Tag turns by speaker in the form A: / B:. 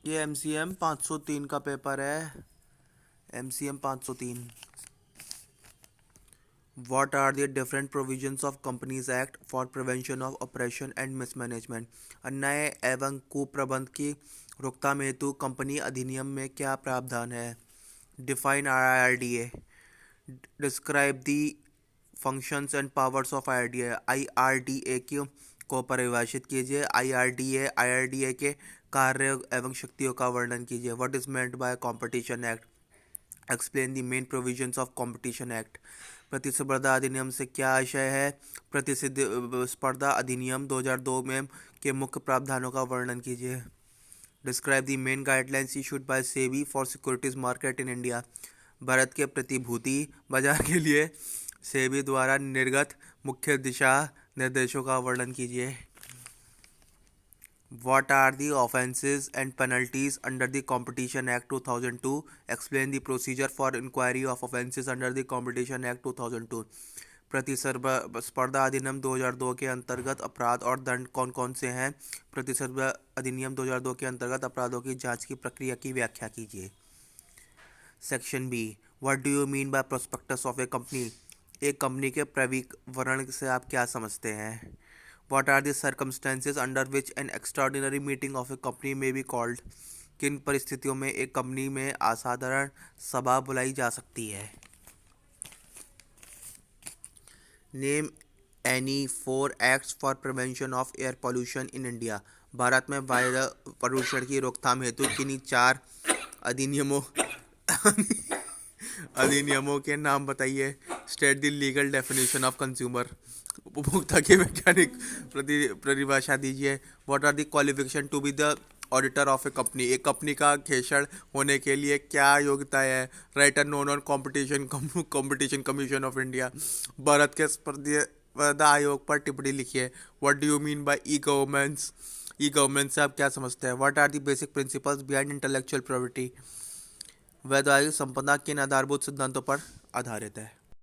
A: ये MCM 503 का paper है। MCM 503। What are the different provisions of Companies Act for prevention of oppression and mismanagement? अन्याय एवं कुप्रबंध की रोकथाम हेतु कंपनी अधिनियम में क्या प्रावधान है? Define IRDA. Describe the functions and powers of IRDA. IRDA को परिभाषित कीजिए। IRDA के कार्य एवं शक्तियों का वर्णन कीजिए। What is meant by Competition Act? Explain the main provisions of competition act. प्रतिस्पर्धा अधिनियम से क्या आशय है? प्रतिस्पर्धा अधिनियम 2002 में के मुख्य प्रावधानों का वर्णन कीजिए। Describe the main guidelines issued by SEBI for securities market in India. भारत के प्रतिभूति बाजार के लिए सेबी द्वारा निर्गत मुख्य दिशा निर्देशों का वर्णन कीजिए। What are the offences and penalties under the Competition Act 2002? Explain the procedure for inquiry of offences under the Competition Act 2002. प्रतिस्पर्धा अधिनियम 2002 के अंतर्गत अपराध और दंड कौन कौन से हैं? प्रतिस्पर्धा अधिनियम 2002 के अंतर्गत अपराधों की जांच की प्रक्रिया की व्याख्या कीजिए। Section B. What do you mean by prospectus of a company? एक कंपनी के प्रविवरण से आप क्या समझते हैं? What are the circumstances under which an extraordinary meeting of a company may be called? किन परिस्थितियों में एक कंपनी में असाधारण सभा बुलाई जा सकती है? Name any 4 acts for prevention of air pollution in India. Bharat में वायु प्रदूषण की रोकथाम हेतु किन्हीं 4 अधिनियमों अधिनियमों के नाम बताइए। State the legal definition of consumer. उपभोक्ता की वैज्ञानिक परिभाषा दीजिए। What are the qualification to be the auditor of a company. एक कंपनी का खेषण होने के लिए क्या योग्यता है? Write a note on competition commission of India. भारत के स्पर्धा आयोग पर टिप्पणी लिखिए। What do you mean by e governance? E governance से आप क्या समझते हैं? What are the basic principles behind intellectual property? वैधानिक संपदा किन आधारभूत सिद्धांतों पर आधारित है?